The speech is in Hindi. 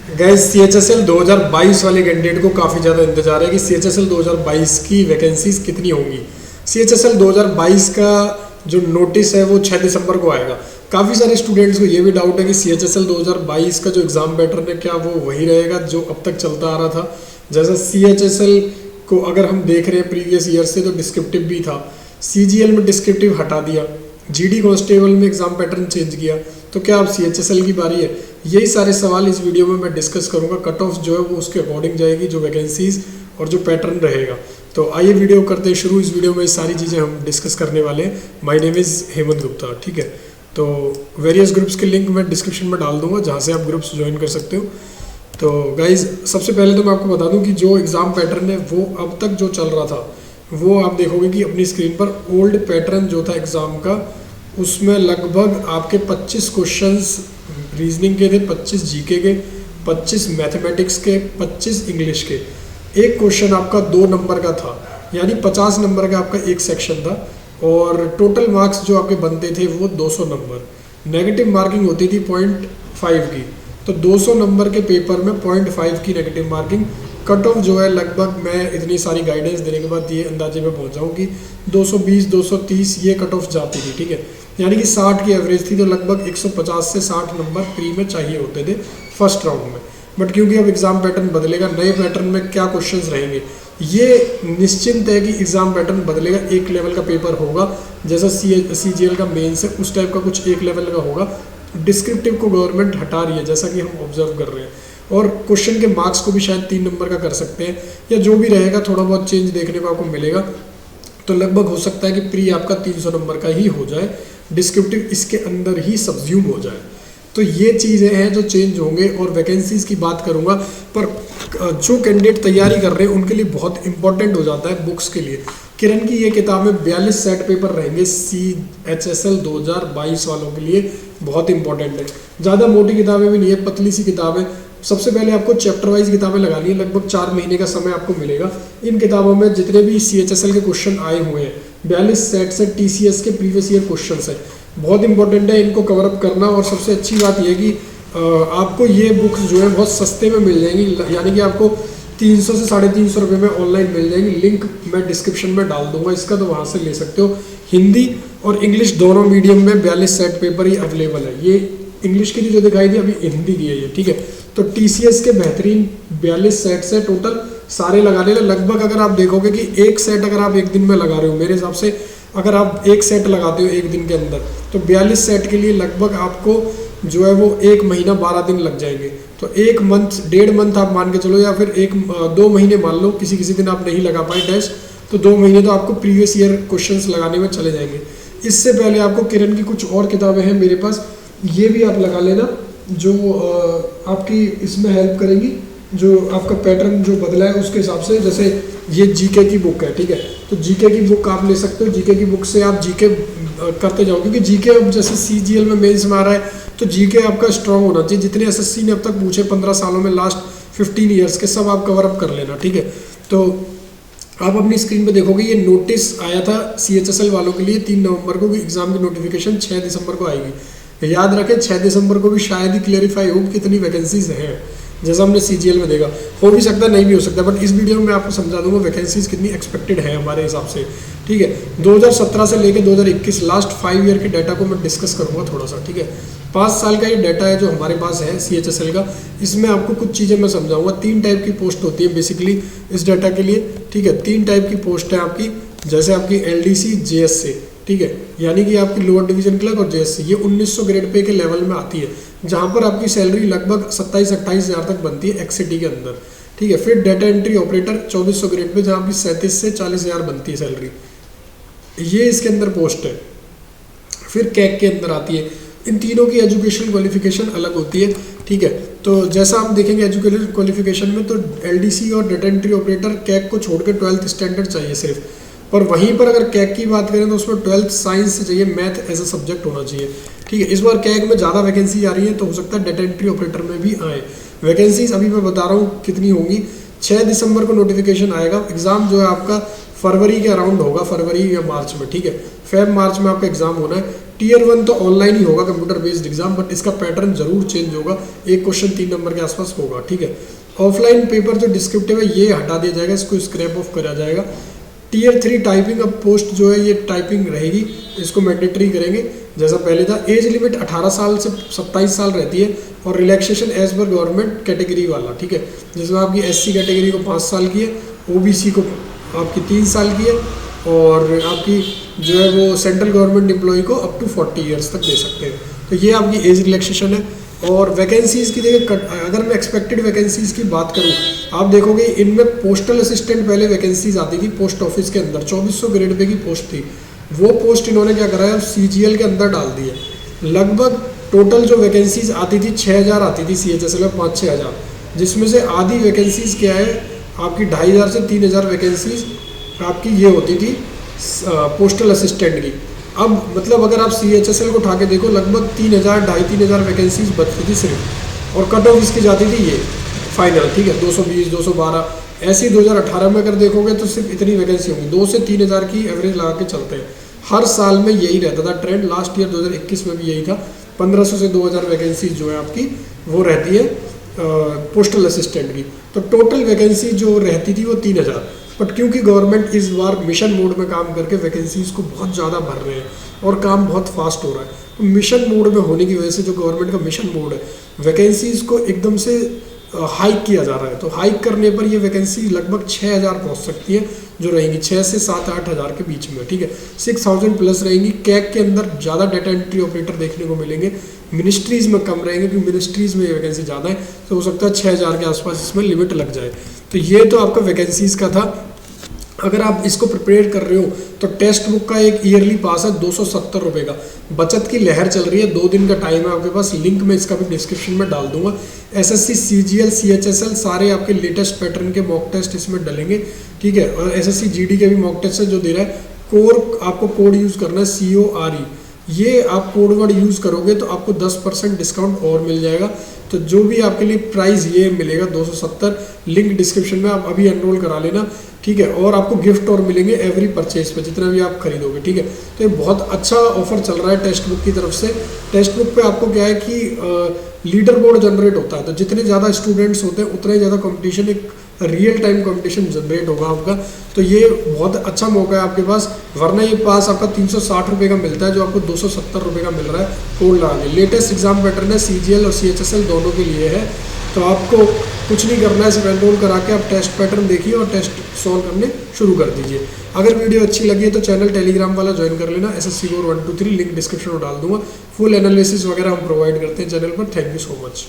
गैस CHSL 2022 वाले कैंडिडेट को काफ़ी ज़्यादा इंतजार है कि CHSL 2022 की वैकेंसीज कितनी होंगी। CHSL 2022 का जो नोटिस है वो 6 दिसंबर को आएगा। काफ़ी सारे स्टूडेंट्स को ये भी डाउट है कि CHSL 2022 का जो एग्ज़ाम पैटर्न है क्या वो वही रहेगा जो अब तक चलता आ रहा था। जैसा CHSL को अगर हम देख रहे हैं प्रीवियस ईयर से, तो डिस्क्रिप्टिव भी था, CGL में डिस्क्रिप्टिव हटा दिया, GD कांस्टेबल में एग्ज़ाम पैटर्न चेंज किया, तो क्या अब CHSL की बारी है? यही सारे सवाल इस वीडियो में मैं डिस्कस करूंगा। कट ऑफ जो है वो उसके अकॉर्डिंग जाएगी, जो वैकेंसीज और जो पैटर्न रहेगा। तो आइए वीडियो करते हैं शुरू। इस वीडियो में सारी चीज़ें हम डिस्कस करने वाले हैं। My name is Hemant Gupta, ठीक है। तो वेरियस ग्रुप्स के लिंक मैं डिस्क्रिप्शन में डाल दूंगा, जहाँ से आप ग्रुप्स ज्वाइन कर सकते हो। तो गाइज सबसे पहले तो मैं आपको बता दूं कि जो एग्ज़ाम पैटर्न है वो अब तक जो चल रहा था वो आप देखोगे कि अपनी स्क्रीन पर ओल्ड पैटर्न जो था एग्ज़ाम का, उसमें लगभग आपके 25 क्वेश्चंस रीजनिंग के थे, 25 जीके के, 25 मैथमेटिक्स के, 25 इंग्लिश के। एक क्वेश्चन आपका 2 नंबर का था, यानी 50 नंबर का आपका एक सेक्शन था। और टोटल मार्क्स जो आपके बनते थे वो 200 नंबर। नेगेटिव मार्किंग होती थी 0.5 की, तो 200 नंबर के पेपर में 0.5 की नेगेटिव मार्किंग। कट ऑफ जो है लगभग मैं इतनी सारी गाइडेंस देने के बाद ये अंदाजे में पहुंचा हूँ कि 220 230 ये कट ऑफ जाती थी, ठीक है। यानी कि 60 की एवरेज थी, तो लगभग 150 से 60 नंबर प्री में चाहिए होते थे फर्स्ट राउंड में। बट क्योंकि अब एग्ज़ाम पैटर्न बदलेगा, नए पैटर्न में क्या क्वेश्चंस रहेंगे ये निश्चिंत है कि एग्ज़ाम पैटर्न बदलेगा। एक लेवल का पेपर होगा, जैसा CGL का मेंस है उस टाइप का कुछ एक लेवल का होगा। डिस्क्रिप्टिव को गवर्नमेंट हटा रही है, जैसा कि हम ऑब्जर्व कर रहे हैं। और क्वेश्चन के मार्क्स को भी शायद 3 नंबर का कर सकते हैं, या जो भी रहेगा थोड़ा बहुत चेंज देखने को आपको मिलेगा। तो लगभग हो सकता है कि प्री आपका 300 नंबर का ही हो जाए, डिस्क्रिप्टिव इसके अंदर ही सब्ज्यूम हो जाए। तो ये चीज़ें हैं जो चेंज होंगे। और वैकेंसीज़ की बात करूँगा, पर जो कैंडिडेट तैयारी कर रहे हैं उनके लिए बहुत इंपॉर्टेंट हो जाता है बुक्स के लिए। किरण की ये किताबें 42 सेट पेपर रहेंगे CHSL 2022 वालों के लिए, बहुत इंपॉर्टेंट है। ज़्यादा मोटी किताबें भी नहीं है, पतली सी किताबें। सबसे पहले आपको चैप्टर वाइज किताबें लगानी है, लगभग 4 महीने का समय आपको मिलेगा। इन किताबों में जितने भी CHSL के क्वेश्चन आए हुए हैं, 42 सेट से TCS के प्रीवियस ईयर क्वेश्चन है, बहुत इंपॉर्टेंट है इनको कवर अप करना। और सबसे अच्छी बात यह है कि आपको ये बुक्स जो है बहुत सस्ते में मिल जाएंगी, यानी कि आपको 300 से 350 रुपये में ऑनलाइन मिल जाएंगी। लिंक मैं डिस्क्रिप्शन में डाल दूंगा इसका, तो वहाँ से ले सकते हो। हिंदी और इंग्लिश दोनों मीडियम में 42 सेट पेपर ही अवेलेबल है। ये इंग्लिश की जो दिखाई दी, अभी हिंदी की है ये, ठीक है। तो TCS के बेहतरीन 42 सेट से टोटल सारे लगाने में लगभग, अगर आप देखोगे कि एक सेट अगर आप एक दिन में लगा रहे हो, मेरे हिसाब से अगर आप एक सेट लगाते हो एक दिन के अंदर, तो 42 सेट के लिए लगभग आपको जो है वो 1 महीना 12 दिन लग जाएंगे। तो 1 मंथ 1.5 मंथ आप मान के चलो, या फिर 2 महीने मान लो, किसी किसी दिन आप नहीं लगा पाए टेस्ट, तो 2 महीने तो आपको प्रीवियस ईयर क्वेश्चंस लगाने में चले जाएंगे। इससे पहले आपको किरण की कुछ और किताबें हैं मेरे पास, ये भी आप लगा लेना, जो आपकी इसमें हेल्प करेंगी, जो आपका पैटर्न जो बदला है उसके हिसाब से। जैसे ये GK की बुक है, ठीक है, तो GK की बुक आप ले सकते हो। GK की बुक से आप GK करते जाओ, क्योंकि GK अब जैसे CGL में मेंस में आ रहा है, तो GK आपका स्ट्रांग होना चाहिए। जितने SSC ने अब तक पूछे 15 सालों में, लास्ट 15 ईयर्स के, सब आप कवर अप कर लेना, ठीक है। तो आप अपनी स्क्रीन पे देखोगे ये नोटिस आया था CHSL वालों के लिए 3 नवंबर को, एग्जाम की नोटिफिकेशन 6 दिसंबर को आएगी। याद रखें 6 दिसंबर को भी शायद ही क्लियरिफाई हो कितनी वैकेंसीज हैं, जैसा हमने CGL में देखा। हो भी सकता है, नहीं भी हो सकता, बट इस वीडियो में मैं आपको समझा दूंगा वैकेंसीज कितनी एक्सपेक्टेड है हमारे हिसाब से, ठीक है। 2017 से लेकर 2021 लास्ट 5 ईयर के डाटा को मैं डिस्कस करूंगा थोड़ा सा, ठीक है। 5 साल का ये डाटा है जो हमारे पास है CHSL का। इसमें आपको कुछ चीज़ें मैं समझाऊंगा। 3 टाइप की पोस्ट होती है बेसिकली इस डाटा के लिए, ठीक है। 3 टाइप की पोस्ट है आपकी, जैसे आपकी LDC JSC, ठीक है, यानी कि आपकी लोअर डिवीजन क्लर्क और JSC, ये 1900 ग्रेड पे के लेवल में आती है, जहाँ पर आपकी सैलरी लगभग 27-28 हज़ार तक बनती है XCT के अंदर, ठीक है। फिर data entry operator 2400 grade pay, जहाँ आपकी 37 से 40 हज़ार बनती है सैलरी, ये इसके अंदर पोस्ट है। फिर कैग के अंदर आती है। इन तीनों की एजुकेशन क्वालिफिकेशन अलग होती है, ठीक है। तो जैसा आप देखेंगे एजुकेशन क्वालिफिकेशन में, तो LDC और डाटा एंट्री ऑपरेटर कैग को छोड़ के 12th स्टैंडर्ड चाहिए सिर्फ। पर वहीं पर अगर कैग की बात करें तो उसमें 12th साइंस से चाहिए, मैथ एज अ सब्जेक्ट होना चाहिए, ठीक है। इस बार कैग में ज़्यादा वैकेंसी आ रही है, तो हो सकता है डाटा एंट्री ऑपरेटर में भी आए। वैकेंसीज अभी मैं बता रहा हूँ कितनी होंगी। 6 दिसंबर को नोटिफिकेशन आएगा। एग्ज़ाम जो है आपका फरवरी के अराउंड होगा, फरवरी या मार्च में, ठीक है। फेब मार्च में आपका एग्जाम होना है। टियर 1 तो ऑनलाइन ही होगा कंप्यूटर बेस्ड एग्जाम, बट इसका पैटर्न जरूर चेंज होगा, एक क्वेश्चन 3 नंबर के आसपास होगा, ठीक है। ऑफलाइन पेपर जो डिस्क्रिप्टिव है ये हटा दिया जाएगा, इसको स्क्रैप ऑफ करा जाएगा। टियर 3 टाइपिंग अब पोस्ट जो है ये टाइपिंग रहेगी, इसको मैंडेटरी करेंगे जैसा पहले था। एज लिमिट 18 साल से 27 साल रहती है और रिलैक्सेशन एज पर गवर्नमेंट कैटेगरी वाला, ठीक है। जिसमें आपकी SC कैटेगरी को 5 साल की है, OBC को आपकी 3 साल की है, और आपकी जो है वो सेंट्रल गवर्नमेंट एम्प्लॉय को अप टू 40 ईयर्स तक दे सकते हैं। तो ये आपकी एज रिलैक्सेशन है। और वैकेंसीज़ की देखिए, अगर मैं एक्सपेक्टेड वैकेंसीज़ की बात करूँ, आप देखोगे इनमें पोस्टल असिस्टेंट पहले वैकेंसीज आती थी पोस्ट ऑफिस के अंदर, 2400 ग्रेड पे की पोस्ट थी। वो पोस्ट इन्होंने क्या करा है, CGL के अंदर डाल दी है। लगभग टोटल जो वैकेंसीज आती थी 6000 आती थी CHSL में, 5-6 हज़ार, जिसमें से आधी वैकेंसीज क्या है आपकी 2500 से 3000 वैकेंसीज आपकी ये होती थी पोस्टल असिस्टेंट की। अब मतलब अगर आप CHSL को उठा के देखो, लगभग 3000, 2500 वैकेंसीज बचती थी सिर्फ, और कट ऑफ इसकी जाती थी ये फाइनल, ठीक है, 220, 212। ऐसी 2018 में अगर देखोगे तो सिर्फ इतनी वैकेंसी होंगी, 2 से 3000 की एवरेज लगा के चलते हैं। हर साल में यही रहता था ट्रेंड, लास्ट ईयर 2021 में भी यही था। 1500 से 2000 वैकेंसी जो है आपकी वो रहती है पोस्टल असिस्टेंट की। तो टोटल वैकेंसी जो रहती थी वो 3000, बट क्योंकि गवर्नमेंट इस बार मिशन मोड में काम करके वैकेंसीज को बहुत ज़्यादा भर रहे हैं और काम बहुत फास्ट हो रहा है, तो मिशन मोड में होने की वजह से जो गवर्नमेंट का मिशन मोड है, वैकेंसीज को एकदम से हाइक किया जा रहा है। तो हाइक करने पर ये वैकेंसी लगभग 6000 पहुंच सकती है, जो रहेंगी 6 से 7-8 हज़ार के बीच में, ठीक है। 6000 प्लस रहेंगी। कैग के अंदर ज़्यादा डाटा एंट्री ऑपरेटर देखने को मिलेंगे, मिनिस्ट्रीज़ में कम रहेंगे, क्योंकि मिनिस्ट्रीज़ में वैकेंसी ज़्यादा है, तो हो सकता है 6000 के आसपास इसमें लिमिट लग जाए। तो ये तो आपका वैकेंसीज़ का था। अगर आप इसको प्रिपेयर कर रहे हो तो टेक्स्ट बुक का एक ईयरली पास है 270 रुपये का। बचत की लहर चल रही है, 2 दिन का टाइम है आपके पास, लिंक मैं इसका भी डिस्क्रिप्शन में डाल दूंगा। SSC, CGL, CHSL सारे आपके लेटेस्ट पैटर्न के मॉक टेस्ट इसमें डलेंगे, ठीक है। और SSC GD के भी मॉक टेस्ट है जो दे रहा है। कोर आपको कोड यूज़ करना है CORE, ये आप कोड वर्ड यूज़ करोगे तो आपको 10% डिस्काउंट और मिल जाएगा। तो जो भी आपके लिए प्राइस ये मिलेगा 270, लिंक डिस्क्रिप्शन में, आप अभी एनरोल करा लेना, ठीक है। और आपको गिफ्ट और मिलेंगे एवरी परचेज पे, जितना भी आप खरीदोगे, ठीक है। तो ये बहुत अच्छा ऑफर चल रहा है टेक्स्ट बुक की तरफ से। टेक्स्ट बुक पे आपको क्या है कि लीडर बोर्ड जनरेट होता है, तो जितने ज़्यादा स्टूडेंट्स होते हैं उतना ही ज़्यादा कंपटीशन, एक रियल टाइम कंपटीशन जनरेट होगा आपका। तो ये बहुत अच्छा मौका है आपके पास, वरना ये पास आपका 360 रुपये का मिलता है, जो आपको 270 रुपये का मिल रहा है कोड लगा के। लेटेस्ट एग्जाम पैटर्न है, CGL और CHSL दोनों के लिए है। तो आपको कुछ नहीं करना है, सिर्फ एनरोल करा के आप टेस्ट पैटर्न देखिए और टेस्ट सॉल्व करने शुरू कर दीजिए। अगर वीडियो अच्छी लगी है तो चैनल टेलीग्राम वाला ज्वाइन कर लेना, SSC Core 1 2 3, लिंक डिस्क्रिप्शन में डाल दूंगा। फुल एनालिसिस वगैरह हम प्रोवाइड करते हैं चैनल पर। Thank you so much.